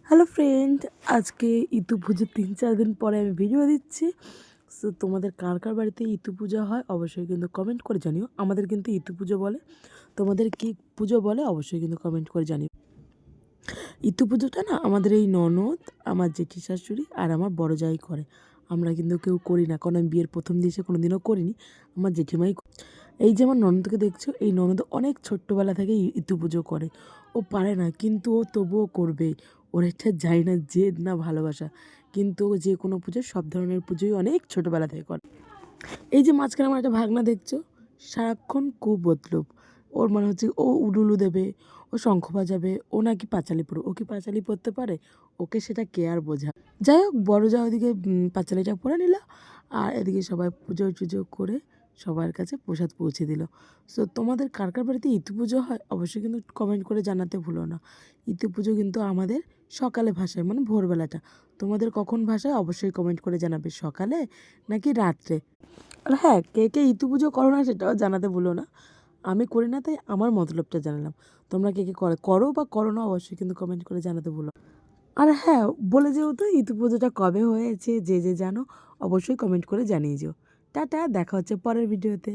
Hello friend, আজকে ইতু পুজোর ৩-৪ দিন পরে আমি ভিডিও দিচ্ছি। সো তোমাদের কার কার বাড়িতে ইতু পুজো হয় অবশ্যই কিন্তু কমেন্ট করে জানিও। আমাদের কিন্তু ইতু পুজো বলে, তোমাদের কী পুজো বলে অবশ্যই কিন্তু কমেন্ট করে জানিও। ইতু পুজোটা না আমাদের এই ননদ, আমার জেঠি শাশুড়ি আর আমার বড় জামাই করে। আমরা কিন্তু কেউ করি না, কারণ আমি বিয়ের প্রথম দিয়ে এসে কোনোদিনও করিনি। আমার জেঠিমাই এই যে আমার ননদকে দেখছো, এই ননদ অনেক ছোট্টবেলা থেকে ইতু পুজো করে। ও পারে না কিন্তু ও তবুও করবে। ওর একটা যায় না জেদ না ভালোবাসা, কিন্তু ও যে কোনো পুজো, সব ধরনের পুজোই অনেক ছোটোবেলা থেকে করে। এই যে মাঝখানে আমার একটা ভাগনা দেখছো, সারাক্ষণ কুবতলব। ওর মনে হচ্ছে ও উডুলু দেবে, ও শঙ্খ বাজাবে, ও নাকি পাঁচালি পরবে। ও কি পাঁচালি পরতে পারে? ওকে সেটা কে আর বোঝা। যাই হোক, বড় যা ওদিকে পাঁচালিটা পরে নিল, আর এদিকে সবাই পুজো টুজো করে সবার কাছে প্রসাদ পৌঁছে দিল। সো তোমাদের কার কার বাড়িতে ইতু পুজো হয় অবশ্যই কিন্তু কমেন্ট করে জানাতে ভুলো না। ইতু পুজো কিন্তু আমাদের সকালে ভাসায়, মানে ভোরবেলাটা। তোমাদের কখন ভাসায় অবশ্যই কমেন্ট করে জানাবে, সকালে নাকি রাত্রে। আর হ্যাঁ, কে কে ইতু পুজো করো না সেটাও জানাতে ভুলো না। আমি করি না তাই আমার মতলবটা জানালাম। তোমরা কে কে করো বা করো না অবশ্যই কিন্তু কমেন্ট করে জানাতে ভুলো না। আর হ্যাঁ, বলে যেও তো ইতু পুজোটা কবে হয়েছে, যে যে জানো অবশ্যই কমেন্ট করে জানিয়ে যেও। টাটা, দেখা হচ্ছে পরের ভিডিওতে।